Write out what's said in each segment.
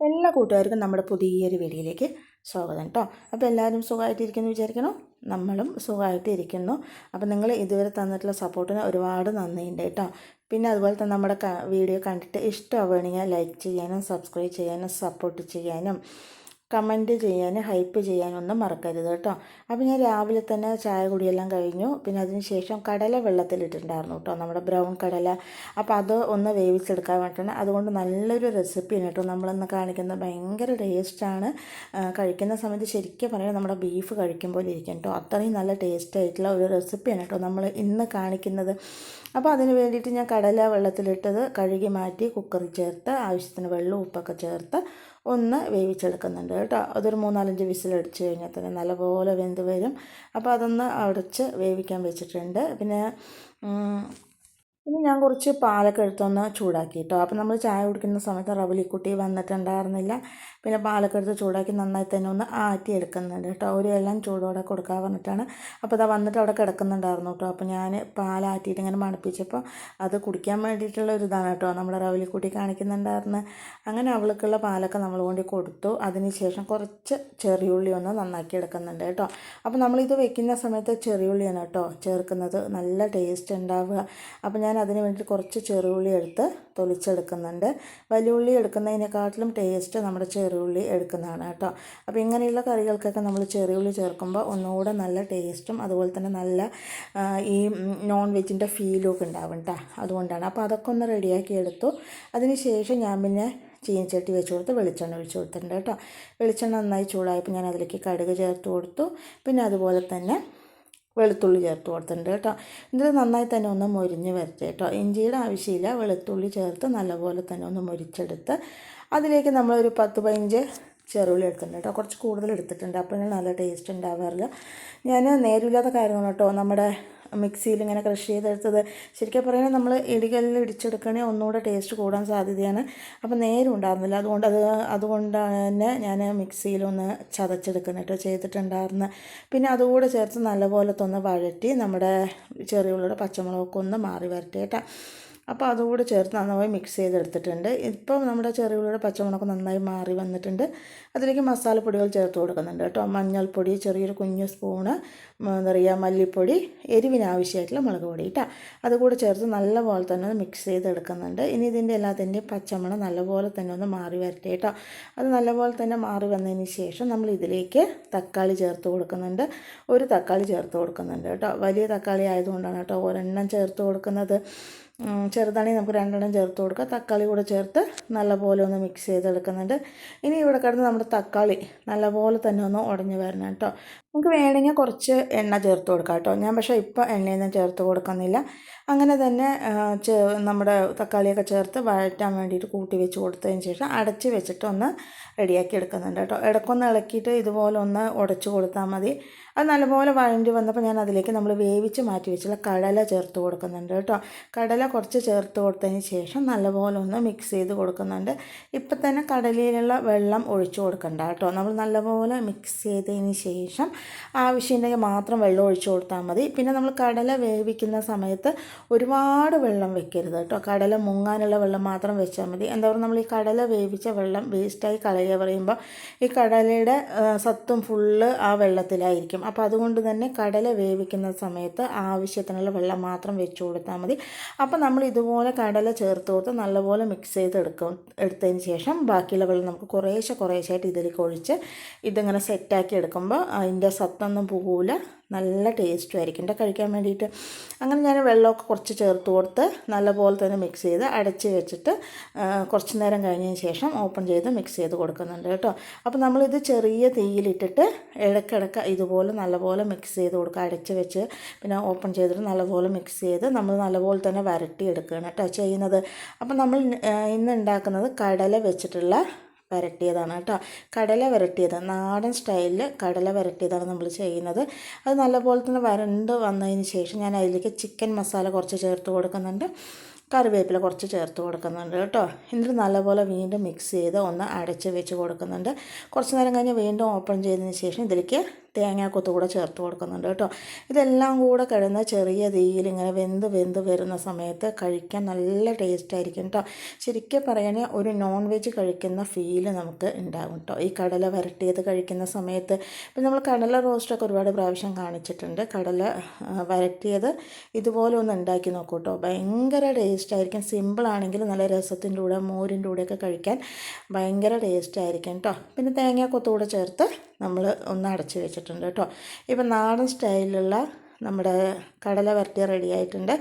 എല്ലാ കൂട്ടുകാർക്കും നമ്മുടെ പുതിയൊരു വീഡിയോയിലേക്ക് സ്വാഗതം കേട്ടോ. അപ്പോൾ എല്ലാവരും സുഖമായിട്ടിരിക്കുന്നു വിചാരിക്കണോ? നമ്മളും സുഖമായിട്ടിരിക്കുന്നു. അപ്പോൾ നിങ്ങൾ ഇതുവരെ തന്നിട്ടുള്ള സപ്പോർട്ടിന് ഒരുപാട് നന്ദിയുണ്ട് കേട്ടോ. പിന്നെ അതുപോലെ തന്നെ നമ്മുടെ വീഡിയോ കണ്ടിട്ട് ഇഷ്ടമാവുകയാണെങ്കിൽ ലൈക്ക് ചെയ്യാനും സബ്സ്ക്രൈബ് ചെയ്യാനും സപ്പോർട്ട് ചെയ്യാനും കമൻറ്റ് ചെയ്യാനും ഹൈപ്പ് ചെയ്യാനൊന്നും മറക്കരുത് കേട്ടോ. അപ്പോൾ ഞാൻ രാവിലെ തന്നെ ചായ കുടിയെല്ലാം കഴിഞ്ഞു. പിന്നെ അതിന് ശേഷം കടല വെള്ളത്തിലിട്ടിട്ടുണ്ടായിരുന്നു കേട്ടോ, നമ്മുടെ ബ്രൗൺ കടല. അപ്പോൾ അത് ഒന്ന് വേവിച്ചെടുക്കാൻ വേണ്ടിയിട്ടാണ്. അതുകൊണ്ട് നല്ലൊരു റെസിപ്പിയാണ് കേട്ടോ നമ്മളിന്ന് കാണിക്കുന്നത്. ഭയങ്കര ടേസ്റ്റാണ്. കഴിക്കുന്ന സമയത്ത് ശരിക്കും പറയുന്നത് നമ്മുടെ ബീഫ് കഴിക്കുമ്പോൾ ഇരിക്കും കേട്ടോ. അത്രയും നല്ല ടേസ്റ്റ് ആയിട്ടുള്ള ഒരു റെസിപ്പിയാണ് കേട്ടോ നമ്മൾ ഇന്ന് കാണിക്കുന്നത്. അപ്പോൾ അതിന് വേണ്ടിയിട്ട് ഞാൻ കടല വെള്ളത്തിലിട്ടത് കഴുകി മാറ്റി കുക്കറിൽ ചേർത്ത് ആവശ്യത്തിന് വെള്ളം ഉപ്പൊക്കെ ചേർത്ത് ഒന്ന് വേവിച്ചെടുക്കുന്നുണ്ട് കേട്ടോ. അതൊരു 3-4 വിസിലടിച്ച് കഴിഞ്ഞാൽ തന്നെ നല്ലപോലെ വെന്ത് വരും. അപ്പോൾ അതൊന്ന് അടച്ച് വേവിക്കാൻ വെച്ചിട്ടുണ്ട്. പിന്നെ ഞാൻ കുറച്ച് പാലൊക്കെ എടുത്തൊന്ന് ചൂടാക്കി കേട്ടോ. അപ്പോൾ നമ്മൾ ചായ കുടിക്കുന്ന സമയത്ത് റവലിക്കുട്ടി വന്നിട്ടുണ്ടായിരുന്നില്ല. പിന്നെ പാലൊക്കെ എടുത്ത് ചൂടാക്കി നന്നായി തന്നെ ഒന്ന് ആറ്റി എടുക്കുന്നുണ്ട് കേട്ടോ. ഒരു എല്ലാം ചൂടോടെ കൊടുക്കാൻ പറഞ്ഞിട്ടാണ്. അപ്പോൾ അതാ വന്നിട്ട് അവിടെ കിടക്കുന്നുണ്ടായിരുന്നു കേട്ടോ. അപ്പോൾ ഞാൻ പാലാറ്റിയിട്ട് ഇങ്ങനെ മണപ്പിച്ചപ്പോൾ അത് കുടിക്കാൻ വേണ്ടിയിട്ടുള്ള ഒരു ഇതാണ് കേട്ടോ നമ്മുടെ റവലിക്കുട്ടി കാണിക്കുന്നുണ്ടായിരുന്നത്. അങ്ങനെ അവൾക്കുള്ള പാലൊക്കെ നമ്മൾ കൊണ്ട് കൊടുത്തു. അതിന് ശേഷം കുറച്ച് ചെറിയുള്ളി ഒന്ന് നന്നാക്കി എടുക്കുന്നുണ്ട് കേട്ടോ. അപ്പോൾ നമ്മളിത് വെക്കുന്ന സമയത്ത് ചെറിയുള്ളിയാണ് കേട്ടോ ചേർക്കുന്നത്, നല്ല ടേസ്റ്റ് ഉണ്ടാവുക. അപ്പോൾ ഞാൻ അതിന് വേണ്ടി കുറച്ച് ചെറുള്ളി എടുത്ത് തൊലിച്ചെടുക്കുന്നുണ്ട്. വലിയുള്ളി എടുക്കുന്നതിനെക്കാട്ടിലും ടേസ്റ്റ് നമ്മുടെ ചെറുള്ളി എടുക്കുന്നതാണ് കേട്ടോ. അപ്പോൾ ഇങ്ങനെയുള്ള കറികൾക്കൊക്കെ നമ്മൾ ചെറിയുള്ളി ചേർക്കുമ്പോൾ ഒന്നുകൂടെ നല്ല ടേസ്റ്റും അതുപോലെ തന്നെ നല്ല ഈ നോൺ വെജിൻ്റെ ഫീലും ഒക്കെ ഉണ്ടാവും കേട്ടോ. അതുകൊണ്ടാണ്. അപ്പോൾ അതൊക്കെ ഒന്ന് റെഡിയാക്കി എടുത്തു. അതിന് ശേഷം ഞാൻ പിന്നെ ചീനച്ചട്ടി വെച്ച് കൊടുത്ത് വെളിച്ചെണ്ണ ഒഴിച്ച് കൊടുത്തിട്ടുണ്ട് കേട്ടോ. വെളിച്ചെണ്ണ നന്നായി ചൂടായപ്പോൾ ഞാൻ അതിലേക്ക് കടുക് ചേർത്ത് കൊടുത്തു. പിന്നെ അതുപോലെ തന്നെ വെളുത്തുള്ളി ചേർത്ത് കൊടുത്തിട്ടുണ്ട് കേട്ടോ. ഇത് നന്നായി തന്നെ ഒന്ന് മൊരിഞ്ഞ് വരട്ടെ കേട്ടോ. ഇഞ്ചിയുടെ ആവശ്യമില്ല, വെളുത്തുള്ളി ചേർത്ത് നല്ലപോലെ തന്നെ ഒന്ന് മൊരിച്ചെടുത്ത് അതിലേക്ക് നമ്മളൊരു 10-15 ചെറുള്ളി എടുത്തിട്ടുണ്ട് കേട്ടോ. കുറച്ച് കൂടുതൽ എടുത്തിട്ടുണ്ട്, അപ്പോൾ നല്ല ടേസ്റ്റ് ഉണ്ടാവാറില്ല. ഞാൻ നേരില്ലാത്ത കാര്യമാണ് കേട്ടോ നമ്മുടെ മിക്സിയിൽ ഇങ്ങനെ ക്രഷ് ചെയ്തെടുത്തത്. ശരിക്കും പറയുന്നത് നമ്മൾ ഇടികല്ലിൽ ഇടിച്ചെടുക്കണമെങ്കിൽ ഒന്നുകൂടെ ടേസ്റ്റ് കൂടാൻ സാധ്യതയാണ്. അപ്പോൾ നേരം ഉണ്ടായിരുന്നില്ല, അതുകൊണ്ട് തന്നെ ഞാൻ മിക്സിയിലൊന്ന് ചതച്ചെടുക്കുന്നിട്ട് ചെയ്തിട്ടുണ്ടായിരുന്നു. പിന്നെ അതുകൂടെ ചേർത്ത് നല്ലപോലെ ഒന്ന് വഴറ്റി നമ്മുടെ ചെറിയുള്ളിയുടെ പച്ചമുളകൊക്കെ ഒന്ന് മാറി വരട്ടെ കേട്ടോ. അപ്പോൾ അതുകൂടി ചേർത്ത് നന്നായി മിക്സ് ചെയ്തെടുത്തിട്ടുണ്ട്. ഇപ്പോൾ നമ്മുടെ ചെറിയുള്ളിയുടെ പച്ചമുളക് നന്നായി മാറി വന്നിട്ടുണ്ട്. അതിലേക്ക് മസാലപ്പൊടികൾ ചേർത്ത് കൊടുക്കുന്നുണ്ട് കേട്ടോ. മഞ്ഞൾപ്പൊടി ചെറിയൊരു കുഞ്ഞു സ്പൂണ്, എന്താ പറയുക മല്ലിപ്പൊടി, എരിവിന് ആവശ്യമായിട്ടുള്ള മുളക് പൊടി കേട്ടോ. അതുകൂടി ചേർത്ത് നല്ലപോലെ തന്നെ ഒന്ന് മിക്സ് ചെയ്തെടുക്കുന്നുണ്ട്. ഇനി ഇതിൻ്റെ എല്ലാത്തിൻ്റെയും പച്ചമണം നല്ലപോലെ തന്നെ ഒന്ന് മാറി വരട്ടെ കേട്ടോ. അത് നല്ലപോലെ തന്നെ മാറി വന്നതിന് ശേഷം നമ്മൾ ഇതിലേക്ക് തക്കാളി ചേർത്ത് കൊടുക്കുന്നുണ്ട്. ഒരു തക്കാളി ചേർത്ത് കൊടുക്കുന്നുണ്ട് കേട്ടോ. വലിയ തക്കാളി ആയതുകൊണ്ടാണ് കേട്ടോ ഒരെണ്ണം ചേർത്ത് കൊടുക്കുന്നത്. ചെറുതാണെങ്കിൽ നമുക്ക് 2 ചേർത്ത് കൊടുക്കുക. തക്കാളി കൂടെ ചേർത്ത് നല്ലപോലെ ഒന്ന് മിക്സ് ചെയ്തെടുക്കുന്നുണ്ട്. ഇനി ഇവിടെ കിടന്ന് നമ്മുടെ തക്കാളി നല്ലപോലെ തന്നെ ഒന്ന് ഉടഞ്ഞ് വരണം കേട്ടോ. നമുക്ക് വേണമെങ്കിൽ കുറച്ച് എണ്ണ ചേർത്ത് കൊടുക്കാം കേട്ടോ. ഞാൻ പക്ഷേ ഇപ്പോൾ എണ്ണയൊന്നും ചേർത്ത് കൊടുക്കുന്നില്ല. അങ്ങനെ തന്നെ നമ്മുടെ തക്കാളിയൊക്കെ ചേർത്ത് വഴറ്റാൻ വേണ്ടിയിട്ട് കൂട്ടി വെച്ച് കൊടുത്തതിന് ശേഷം അടച്ച് വെച്ചിട്ട് ഒന്ന് റെഡിയാക്കി എടുക്കുന്നുണ്ട് കേട്ടോ. ഇടയ്ക്കൊന്ന് ഇളക്കിയിട്ട് ഇതുപോലെ ഒന്ന് ഉടച്ച് കൊടുത്താൽ മതി. അത് നല്ലപോലെ വഴണ്ടി വന്നപ്പോൾ ഞാൻ അതിലേക്ക് നമ്മൾ വേവിച്ച് മാറ്റി വെച്ചുള്ള കടല ചേർത്ത് കൊടുക്കുന്നുണ്ട് കേട്ടോ. കടല കുറച്ച് ചേർത്ത് കൊടുത്തതിന് ശേഷം നല്ലപോലെ ഒന്ന് മിക്സ് ചെയ്ത് കൊടുക്കുന്നുണ്ട്. ഇപ്പം തന്നെ കടലയിലുള്ള വെള്ളം ഒഴിച്ചു കൊടുക്കണ്ട കേട്ടോ. നമ്മൾ നല്ലപോലെ മിക്സ് ചെയ്തതിന് ശേഷം ആവശ്യമുണ്ടെങ്കിൽ മാത്രം വെള്ളം ഒഴിച്ചു കൊടുത്താൽ മതി. പിന്നെ നമ്മൾ കടല വേവിക്കുന്ന സമയത്ത് ഒരുപാട് വെള്ളം വെക്കരുത് കേട്ടോ. കടല മുങ്ങാനുള്ള വെള്ളം മാത്രം വെച്ചാൽ മതി. എന്താ പറയുക, നമ്മൾ ഈ കടല വേവിച്ച വെള്ളം വേസ്റ്റായി കളയുക പറയുമ്പോൾ ഈ കടലയുടെ സത്തും ഫുള്ള് ആ വെള്ളത്തിലായിരിക്കും. അപ്പോൾ അതുകൊണ്ട് തന്നെ കടല വേവിക്കുന്ന സമയത്ത് ആവശ്യത്തിനുള്ള വെള്ളം മാത്രം വെച്ച് കൊടുത്താൽ മതി. അപ്പോൾ നമ്മൾ ഇതുപോലെ കടല ചേർത്ത് കൊടുത്ത് നല്ലപോലെ മിക്സ് എടുത്തതിന് ശേഷം ബാക്കിയുള്ള വെള്ളം നമുക്ക് കുറേശ്ശായിട്ട് ഇതിലേക്ക് ഒഴിച്ച് ഇതിങ്ങനെ സെറ്റാക്കി എടുക്കുമ്പോൾ അതിൻ്റെ സത്തൊന്നും പോകില്ല, നല്ല ടേസ്റ്റും ആയിരിക്കും കഴിക്കാൻ വേണ്ടിയിട്ട്. അങ്ങനെ ഞാൻ വെള്ളമൊക്കെ കുറച്ച് ചേർത്ത് കൊടുത്ത് നല്ലപോലെ തന്നെ മിക്സ് ചെയ്ത് അടച്ച് വെച്ചിട്ട് കുറച്ച് നേരം കഴിഞ്ഞതിന് ശേഷം ഓപ്പൺ ചെയ്ത് മിക്സ് ചെയ്ത് കൊടുക്കുന്നുണ്ട് കേട്ടോ. അപ്പോൾ നമ്മളിത് ചെറിയ തീയിലിട്ടിട്ട് ഇടയ്ക്കിടയ്ക്ക് ഇതുപോലെ നല്ലപോലെ മിക്സ് ചെയ്ത് കൊടുക്കുക. അടച്ച് വെച്ച് പിന്നെ ഓപ്പൺ ചെയ്തിട്ട് നല്ലപോലെ മിക്സ് ചെയ്ത് നമ്മൾ നല്ലപോലെ തന്നെ വരട്ടി എടുക്കുകയാണ് കേട്ടോ ചെയ്യുന്നത്. അപ്പോൾ നമ്മൾ ഇന്ന് ഉണ്ടാക്കുന്നത് കടല വെച്ചിട്ടുള്ള വരട്ടിയതാണ് കേട്ടോ. കടല വരട്ടിയത് നാടൻ സ്റ്റൈലിൽ കടല വരട്ടിയതാണ് നമ്മൾ ചെയ്യുന്നത്. അത് നല്ലപോലെ തന്നെ വരണ്ട് വന്നതിന് ശേഷം ഞാൻ അതിലേക്ക് ചിക്കൻ മസാല കുറച്ച് ചേർത്ത് കൊടുക്കുന്നുണ്ട്, കറിവേപ്പില കുറച്ച് ചേർത്ത് കൊടുക്കുന്നുണ്ട് കേട്ടോ. എന്നിട്ട് നല്ലപോലെ വീണ്ടും മിക്സ് ചെയ്ത് ഒന്ന് അടച്ച് വെച്ച് കൊടുക്കുന്നുണ്ട്. കുറച്ച് നേരം കഴിഞ്ഞ് വീണ്ടും ഓപ്പൺ ചെയ്തതിന് ശേഷം ഇതിലേക്ക് തേങ്ങാക്കൊത്ത് കൂടെ ചേർത്ത് കൊടുക്കുന്നുണ്ട് കേട്ടോ. ഇതെല്ലാം കൂടെ കിടന്ന് ചെറിയ തീയിൽ ഇങ്ങനെ വെന്ത് വരുന്ന സമയത്ത് കഴിക്കാൻ നല്ല ടേസ്റ്റ് ആയിരിക്കും കേട്ടോ. ശരിക്കും പറയുകയാണെങ്കിൽ ഒരു നോൺ വെജ് കഴിക്കുന്ന ഫീല് നമുക്ക് ഉണ്ടാകും കേട്ടോ ഈ കടല വരട്ടിയത് കഴിക്കുന്ന സമയത്ത്. ഇപ്പം നമ്മൾ കടല റോസ്റ്റൊക്കെ ഒരുപാട് പ്രാവശ്യം കാണിച്ചിട്ടുണ്ട്. കടല വരട്ടിയത് ഇതുപോലെ ഒന്ന് ഉണ്ടാക്കി നോക്കൂ കേട്ടോ. ഭയങ്കര ടേസ്റ്റ് ആയിരിക്കും. സിമ്പിളാണെങ്കിൽ നല്ല രസത്തിൻ്റെ കൂടെ മോരിൻ്റെ കൂടെയൊക്കെ കഴിക്കാൻ ഭയങ്കര ടേസ്റ്റ് ആയിരിക്കും കേട്ടോ. പിന്നെ തേങ്ങാക്കൊത്തുകൂടെ ചേർത്ത് നമ്മൾ ഒന്ന് അടച്ച് വെച്ചിട്ടുണ്ട് കേട്ടോ. ഇപ്പം നാടൻ സ്റ്റൈലിലുള്ള നമ്മുടെ കടല വരട്ടി റെഡി ആയിട്ടുണ്ട്.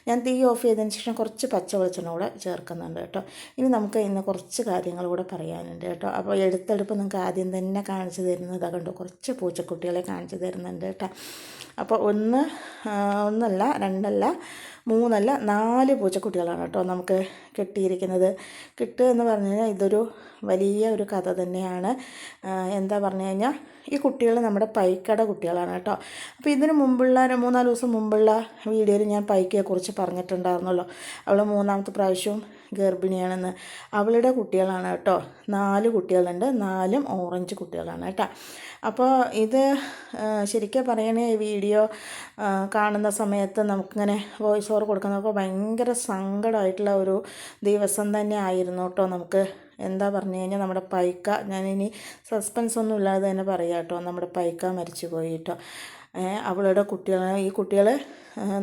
ഞാൻ തീ ഓഫ് ചെയ്തതിന് ശേഷം കുറച്ച് പച്ച വെളിച്ചെണ്ണ കൂടെ ചേർക്കുന്നുണ്ട് കേട്ടോ. ഇനി നമുക്ക് ഇന്ന് കുറച്ച് കാര്യങ്ങൾ കൂടെ പറയാനുണ്ട് കേട്ടോ. അപ്പോൾ എടുത്തെടുപ്പ് നിങ്ങൾക്ക് ആദ്യം തന്നെ കാണിച്ചു തരുന്നത് കണ്ടോ, കുറച്ച് പൂച്ചക്കുട്ടികളെ കാണിച്ചു തരുന്നുണ്ട് കേട്ടോ. അപ്പോൾ ഒന്നല്ല രണ്ടല്ല മൂന്നല്ല 4 പൂച്ചക്കുട്ടികളാണ് കേട്ടോ നമുക്ക് കിട്ടിയിരിക്കുന്നത്. കിട്ടുക എന്ന് പറഞ്ഞു കഴിഞ്ഞാൽ ഇതൊരു വലിയ ഒരു കഥ തന്നെയാണ്. എന്താ പറഞ്ഞു കഴിഞ്ഞാൽ ഈ കുട്ടികൾ നമ്മുടെ പൈക്കയുടെ കുട്ടികളാണ് കേട്ടോ. അപ്പോൾ ഇതിന് മുമ്പുള്ള 3-4 ദിവസം മുമ്പുള്ള വീഡിയോയിൽ ഞാൻ പൈക്കയെക്കുറിച്ച് പറഞ്ഞിട്ടുണ്ടായിരുന്നല്ലോ. അവൾ 3ാമത്തെ പ്രാവശ്യവും ഗർഭിണിയാണെന്ന്. അവളുടെ കുട്ടികളാണ് കേട്ടോ. 4 കുട്ടികളുണ്ട്. 4ഉം ഓറഞ്ച് കുട്ടികളാണ് കേട്ടോ. അപ്പോൾ ഇത് ശരിക്കും പറയണേ ഈ വീഡിയോ കാണുന്ന സമയത്ത് നമുക്കിങ്ങനെ വോയിസ് ഓവർ കൊടുക്കുന്നപ്പോൾ ഭയങ്കര സങ്കടമായിട്ടുള്ള ഒരു ദിവസം തന്നെ ആയിരുന്നു കേട്ടോ. നമുക്ക് എന്താ പറഞ്ഞു കഴിഞ്ഞാൽ നമ്മുടെ പൈക്ക, ഞാനിനി സസ്പെൻസ് ഒന്നും ഇല്ലാതെ തന്നെ പറയാം കേട്ടോ, നമ്മുടെ പൈക്ക മരിച്ചു പോയി കേട്ടോ. അവളുടെ ഈ കുട്ടികൾ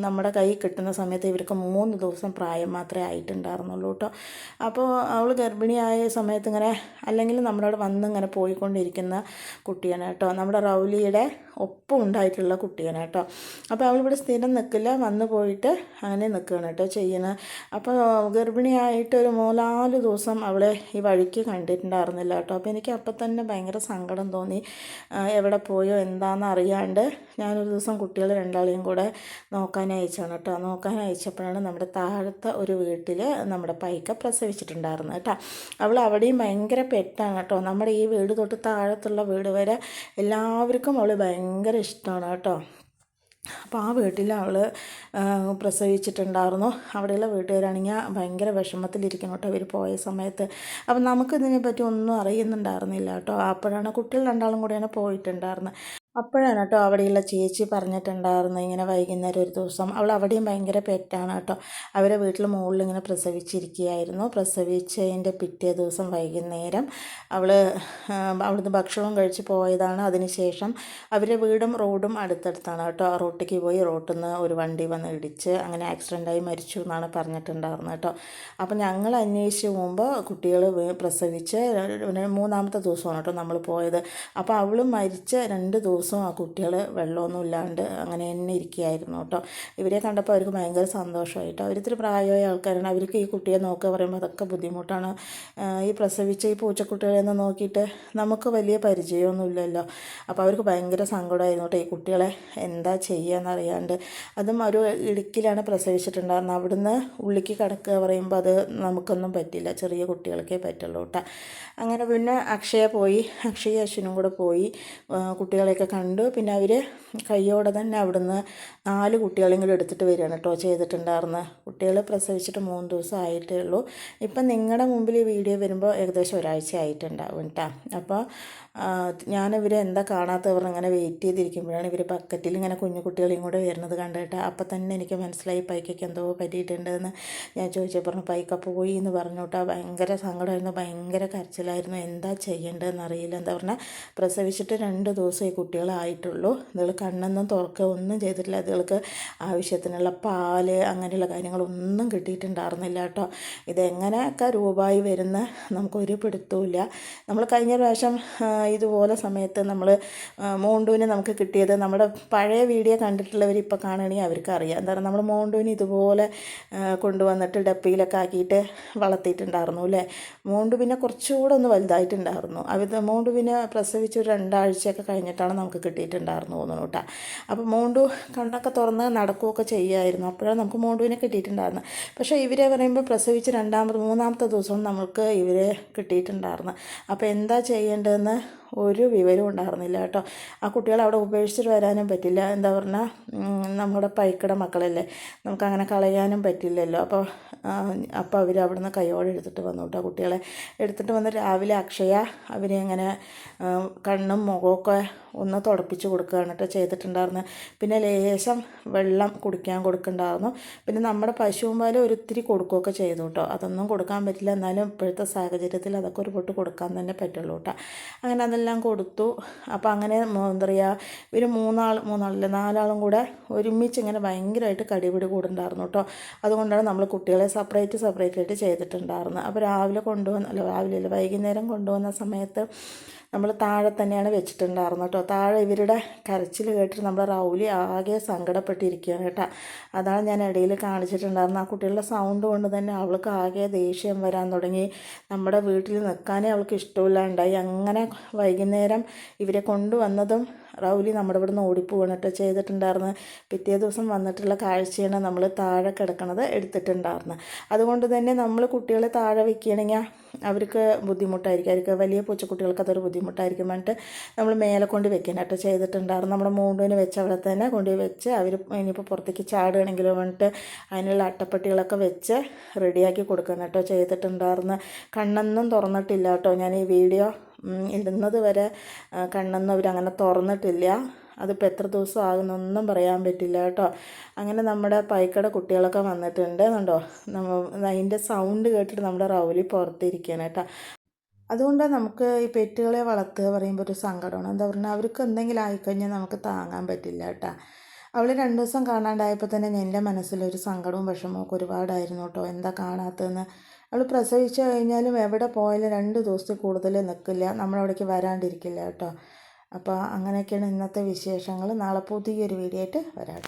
നമ്മുടെ കൈ കിട്ടുന്ന സമയത്ത് ഇവർക്ക് 3 ദിവസം പ്രായം മാത്രമേ ആയിട്ടുണ്ടായിരുന്നുള്ളൂ കേട്ടോ. അപ്പോൾ അവൾ ഗർഭിണിയായ സമയത്ത് ഇങ്ങനെ അല്ലെങ്കിൽ നമ്മളവിടെ ഇങ്ങനെ പോയിക്കൊണ്ടിരിക്കുന്ന കുട്ടിയാണ് കേട്ടോ. നമ്മുടെ റൗലിയുടെ ഒപ്പം ഉണ്ടായിട്ടുള്ള കുട്ടിയാണ് കേട്ടോ. അപ്പോൾ അവളിവിടെ സ്ഥിരം നിൽക്കില്ല, വന്ന് പോയിട്ട് അങ്ങനെ നിൽക്കുകയാണ് കേട്ടോ ചെയ്യണത്. അപ്പോൾ ഗർഭിണിയായിട്ട് ഒരു 3-4 ദിവസം അവളെ ഈ വഴിക്ക് കണ്ടിട്ടുണ്ടായിരുന്നില്ല കേട്ടോ. അപ്പോൾ എനിക്ക് അപ്പം തന്നെ ഭയങ്കര സങ്കടം തോന്നി. എവിടെ പോയോ എന്താണെന്ന് അറിയാണ്ട് ഞാനൊരു ദിവസം കുട്ടികൾ 2ആളെയും കൂടെ നോക്കാൻ അയച്ചാണ് കേട്ടോ. നോക്കാൻ അയച്ചപ്പോഴാണ് നമ്മുടെ താഴത്തെ ഒരു വീട്ടിൽ നമ്മുടെ പൈക്ക പ്രസവിച്ചിട്ടുണ്ടായിരുന്നത് കേട്ടോ. അവൾ അവിടെയും ഭയങ്കര പെറ്റാണ് കേട്ടോ. നമ്മുടെ ഈ വീട് തൊട്ട് താഴത്തുള്ള വീട് വരെ എല്ലാവർക്കും അവൾ ഭയങ്കര ഇഷ്ടമാണ് കേട്ടോ. അപ്പോൾ ആ വീട്ടിൽ അവൾ പ്രസവിച്ചിട്ടുണ്ടായിരുന്നു. അവിടെയുള്ള വീട്ടുകാരാണെങ്കിൽ ഭയങ്കര വിഷമത്തിലിരിക്കണം കേട്ടോ ഇവർ പോയ സമയത്ത്. അപ്പം നമുക്കിതിനെ പറ്റി ഒന്നും അറിയുന്നുണ്ടായിരുന്നില്ല കേട്ടോ. അപ്പോഴാണ് കുട്ടികൾ 2ആളും കൂടെയാണ് പോയിട്ടുണ്ടായിരുന്നത്. അപ്പോഴാണ് കേട്ടോ അവിടെയുള്ള ചേച്ചി പറഞ്ഞിട്ടുണ്ടായിരുന്നു ഇങ്ങനെ വൈകുന്നേരം ഒരു ദിവസം അവൾ അവിടെയും ഭയങ്കര പെറ്റാണ് കേട്ടോ. അവരെ വീട്ടിൽ മുകളിൽ ഇങ്ങനെ പ്രസവിച്ചിരിക്കുകയായിരുന്നു. പ്രസവിച്ചതിൻ്റെ പിറ്റേ ദിവസം വൈകുന്നേരം അവിടുന്ന് ഭക്ഷണവും കഴിച്ച് പോയതാണ്. അതിനുശേഷം അവരുടെ വീടും റോഡും അടുത്തടുത്താണ് കേട്ടോ. റോട്ടിലേക്ക് പോയി റോട്ടിൽ നിന്ന് ഒരു വണ്ടി വന്ന് ഇടിച്ച് അങ്ങനെ ആക്സിഡൻ്റായി മരിച്ചു എന്നാണ് പറഞ്ഞിട്ടുണ്ടായിരുന്നത് കേട്ടോ. അപ്പോൾ ഞങ്ങൾ അന്വേഷിച്ച് പോകുമ്പോൾ കുട്ടികൾ പ്രസവിച്ച് 3ാമത്തെ ദിവസമാണ് കേട്ടോ നമ്മൾ പോയത്. അപ്പോൾ അവൾ മരിച്ച 2 ദിവസം ആ കുട്ടികൾ വെള്ളമൊന്നും ഇല്ലാണ്ട് അങ്ങനെ തന്നെ ഇരിക്കുകയായിരുന്നു കേട്ടോ. ഇവരെ കണ്ടപ്പോൾ അവർക്ക് ഭയങ്കര സന്തോഷമായിട്ടോ. അവരിത്തിരി പ്രായമായ ആൾക്കാരാണ്. അവർക്ക് ഈ കുട്ടിയെ നോക്കുക പറയുമ്പോൾ അതൊക്കെ ബുദ്ധിമുട്ടാണ്. ഈ പ്രസവിച്ച ഈ പൂച്ചക്കുട്ടികളെന്ന് നോക്കിയിട്ട് നമുക്ക് വലിയ പരിചയമൊന്നുമില്ലല്ലോ. അപ്പോൾ അവർക്ക് ഭയങ്കര സങ്കടമായിരുന്നു കേട്ടോ ഈ കുട്ടികളെ എന്താ ചെയ്യുകയെന്നറിയാണ്ട്. അതും ഒരു ഇടുക്കിലാണ് പ്രസവിച്ചിട്ടുണ്ടായിരുന്നത്. അവിടുന്ന് ഉള്ളിക്ക് കിടക്കുക പറയുമ്പോൾ അത് നമുക്കൊന്നും പറ്റില്ല, ചെറിയ കുട്ടികൾക്കേ പറ്റുള്ളൂ കേട്ടോ. അങ്ങനെ പിന്നെ അക്ഷയ അശ്വിനും കൂടെ പോയി കുട്ടികളെയൊക്കെ കണ്ടു. പിന്നെ അവർ കയ്യോടെ തന്നെ അവിടുന്ന് 4 കുട്ടികളെയും കൂടെ എടുത്തിട്ട് വരികയാണ് കേട്ടോ ചെയ്തിട്ടുണ്ടായിരുന്നത്. കുട്ടികൾ പ്രസവിച്ചിട്ട് 3 ദിവസം ആയിട്ടേ ഉള്ളൂ. ഇപ്പം നിങ്ങളുടെ മുമ്പിൽ ഈ വീഡിയോ വരുമ്പോൾ ഏകദേശം ഒരാഴ്ച ആയിട്ടുണ്ടാവും കേട്ടോ. അപ്പോൾ ഞാനിവരെ എന്താ കാണാത്തവർ ഇങ്ങനെ വെയിറ്റ് ചെയ്തിരിക്കുമ്പോഴാണ് ഇവർ ബക്കറ്റിൽ ഇങ്ങനെ കുഞ്ഞു കുട്ടികളെയും കൂടെ വരുന്നത് കണ്ടിട്ട്. അപ്പം തന്നെ എനിക്ക് മനസ്സിലായി പൈക്കയ്ക്ക് എന്തോ പറ്റിയിട്ടുണ്ടെന്ന്. ഞാൻ ചോദിച്ചപ്പോൾ പറഞ്ഞു പൈക്ക പോയി എന്ന് പറഞ്ഞു കേട്ടോ. ഭയങ്കര സങ്കടമായിരുന്നു, ഭയങ്കര കരച്ചിലായിരുന്നു. എന്താ ചെയ്യേണ്ടതെന്ന് അറിയില്ല. എന്താ പറഞ്ഞാൽ പ്രസവിച്ചിട്ട് 2 ദിവസം ഈ കുട്ടികളായിട്ടുള്ളൂ. ഇതുകൾ കണ്ണൊന്നും തുറക്കുക ഒന്നും ചെയ്തിട്ടില്ല. ഇതുകൾക്ക് ആവശ്യത്തിനുള്ള പാല് അങ്ങനെയുള്ള കാര്യങ്ങളൊന്നും കിട്ടിയിട്ടുണ്ടായിരുന്നില്ല കേട്ടോ. ഇതെങ്ങനെയൊക്കെ രൂപമായി വരുന്ന നമുക്കൊരു പിടുത്തവുമില്ല. നമ്മൾ കഴിഞ്ഞ പ്രാവശ്യം ഇതുപോലെ സമയത്ത് നമ്മൾ മോണ്ടുവിനെ നമുക്ക് കിട്ടിയത്, നമ്മുടെ പഴയ വീഡിയോ കണ്ടിട്ടുള്ളവർ ഇപ്പോൾ കാണുകയാണെങ്കിൽ അവർക്ക് അറിയാം. എന്താ പറയുക, നമ്മൾ മോണ്ടുവിനെ ഇതുപോലെ കൊണ്ടുവന്നിട്ട് ഡപ്പിയിലൊക്കെ ആക്കിയിട്ട് വളർത്തിയിട്ടുണ്ടായിരുന്നു അല്ലേ. മോണ്ടു പിന്നെ കുറച്ചുകൂടെ ഒന്ന് വലുതായിട്ടുണ്ടായിരുന്നു. മോണ്ടു പിന്നെ പ്രസവിച്ച് ഒരു 2 ആഴ്ചയൊക്കെ കഴിഞ്ഞിട്ടാണ് നമുക്ക് കിട്ടിയിട്ടുണ്ടായിരുന്നു തോന്നുന്നു കേട്ടോ. അപ്പോൾ മോണ്ടു കണ്ണൊക്കെ തുറന്ന് നടക്കുകയൊക്കെ ചെയ്യുമായിരുന്നു. അപ്പോഴാണ് നമുക്ക് മോണ്ടുവിനെ കിട്ടിയിട്ടുണ്ടായിരുന്നത്. പക്ഷേ ഇവരെ പറയുമ്പോൾ പ്രസവിച്ച് 2-3-ാമത്തെ ദിവസം നമുക്ക് ഇവരെ കിട്ടിയിട്ടുണ്ടായിരുന്നു. അപ്പോൾ എന്താ ചെയ്യേണ്ടതെന്ന് ഒരു വിവരവും ഉണ്ടായിരുന്നില്ല കേട്ടോ. ആ കുട്ടികളെ അവിടെ ഉപേക്ഷിച്ചിട്ട് വരാനും പറ്റില്ല. എന്താ പറഞ്ഞാൽ നമ്മുടെ പൈക്കട മക്കളല്ലേ, നമുക്കങ്ങനെ കളയാനും പറ്റില്ലല്ലോ. അപ്പോൾ അവർ അവിടെ നിന്ന് കൈയോടെ എടുത്തിട്ട് വന്നു കേട്ടോ. കുട്ടികളെ എടുത്തിട്ട് വന്ന് രാവിലെ അക്ഷയ അവരെ ഇങ്ങനെ കണ്ണും മുഖമൊക്കെ ഒന്ന് തുടപ്പിച്ച് കൊടുക്കുകയാണ് കേട്ടോ ചെയ്തിട്ടുണ്ടായിരുന്നു. പിന്നെ ലേശം വെള്ളം കുടിക്കാൻ കൊടുക്കുന്നുണ്ടായിരുന്നു. പിന്നെ നമ്മുടെ പശുവും പാലും ഒരിത്തിരി കൊടുക്കുകയൊക്കെ ചെയ്തു കേട്ടോ. അതൊന്നും കൊടുക്കാൻ പറ്റില്ല, എന്നാലും ഇപ്പോഴത്തെ സാഹചര്യത്തിൽ അതൊക്കെ ഒരു പൊട്ട് കൊടുക്കാൻ തന്നെ പറ്റുള്ളൂ കേട്ടോ. അങ്ങനെ അതെല്ലാം കൊടുത്തു. അപ്പോൾ അങ്ങനെ എന്താ പറയുക, ഇവർ മൂന്നാളല്ല 4 കൂടെ ഒരുമിച്ച് ഇങ്ങനെ ഭയങ്കരമായിട്ട് കടിപിടി കൂടുണ്ടായിരുന്നു കേട്ടോ. അതുകൊണ്ടാണ് നമ്മൾ കുട്ടികളെ സെപ്പറേറ്റ് ആയിട്ട് ചെയ്തിട്ടുണ്ടായിരുന്നത്. അപ്പോൾ വൈകുന്നേരം കൊണ്ടുവന്ന സമയത്ത് നമ്മൾ താഴെ തന്നെയാണ് വെച്ചിട്ടുണ്ടായിരുന്നത് കേട്ടോ. താഴെ ഇവരുടെ കരച്ചിൽ കേട്ടിട്ട് നമ്മുടെ റൗലി ആകെ സങ്കടപ്പെട്ടിരിക്കുകയാണ് കേട്ടോ. അതാണ് ഞാൻ ഇടയിൽ കാണിച്ചിട്ടുണ്ടായിരുന്നത്. ആ കുട്ടികളുടെ സൗണ്ട് കൊണ്ട് തന്നെ അവൾക്ക് ആകെ ദേഷ്യം വരാൻ തുടങ്ങി. നമ്മുടെ വീട്ടിൽ നിൽക്കാനേ അവൾക്ക് ഇഷ്ടമില്ലാണ്ടായി. അങ്ങനെ വൈകുന്നേരം ഇവരെ കൊണ്ടുവന്നതും റൗലി നമ്മുടെ ഇവിടെ നിന്ന് ഓടിപ്പോവാണ് കേട്ടോ ചെയ്തിട്ടുണ്ടായിരുന്നത്. പിറ്റേ ദിവസം വന്നിട്ടുള്ള കാഴ്ചയാണ് നമ്മൾ താഴെ കിടക്കണത് എടുത്തിട്ടുണ്ടായിരുന്നത്. അതുകൊണ്ട് തന്നെ നമ്മൾ കുട്ടികളെ താഴെ വയ്ക്കുകയാണെങ്കിൽ അവർക്ക് ബുദ്ധിമുട്ടായിരിക്കും. അവർക്ക് വലിയ പൂച്ചക്കുട്ടികൾക്ക് അതൊരു ബുദ്ധിമുട്ടായിരിക്കും പറഞ്ഞിട്ട് നമ്മൾ മേലെ കൊണ്ട് വെക്കണം കേട്ടോ ചെയ്തിട്ടുണ്ടായിരുന്നു. നമ്മുടെ മൂണ്ടിന് വെച്ച് അവിടെ തന്നെ കൊണ്ടുപോയി വെച്ച് അവർ ഇനിയിപ്പോൾ പുറത്തേക്ക് ചാടുകയാണെങ്കിലോ പറഞ്ഞിട്ട് അതിനുള്ള അട്ടപ്പെട്ടികളൊക്കെ വെച്ച് റെഡിയാക്കി കൊടുക്കണം കേട്ടോ ചെയ്തിട്ടുണ്ടായിരുന്നു. കണ്ണൊന്നും തുറന്നിട്ടില്ല കേട്ടോ. ഞാൻ ഈ വീഡിയോ ഇടുന്നത് വരെ കണ്ണൊന്നും അവരങ്ങനെ തുറന്നിട്ടില്ല. അതിപ്പോൾ എത്ര ദിവസം ആകുന്നൊന്നും പറയാൻ പറ്റില്ല കേട്ടോ. അങ്ങനെ നമ്മുടെ പൈക്കട കുട്ടികളൊക്കെ വന്നിട്ടുണ്ട് കണ്ടോ. അതിൻ്റെ സൗണ്ട് കേട്ടിട്ട് നമ്മുടെ റൗലി പുറത്തിരിക്കുകയാണ് കേട്ടോ. അതുകൊണ്ട് നമുക്ക് ഈ പെറ്റുകളെ വളർത്തുക പറയുമ്പോൾ ഒരു സങ്കടമാണ്. എന്താ പറഞ്ഞാൽ അവർക്ക് എന്തെങ്കിലും ആയിക്കഴിഞ്ഞാൽ നമുക്ക് താങ്ങാൻ പറ്റില്ല കേട്ടോ. അവൾ 2 ദിവസം കാണാണ്ടായപ്പോൾ തന്നെ എൻ്റെ മനസ്സിലൊരു സങ്കടവും വിഷമവും ഒക്കെ ഒരുപാടായിരുന്നു കേട്ടോ. എന്താ കാണാത്തതെന്ന്. അവൾ പ്രസവിച്ച് കഴിഞ്ഞാലും എവിടെ പോയാലും 2 ദിവസത്തിൽ കൂടുതൽ നിൽക്കില്ല, നമ്മളവിടേക്ക് വരാണ്ടിരിക്കില്ല കേട്ടോ. അപ്പോൾ അങ്ങനെയൊക്കെയാണ് ഇന്നത്തെ വിശേഷങ്ങൾ. നാളെ പുതിയൊരു വീഡിയോ ആയിട്ട് വരാം കേട്ടോ.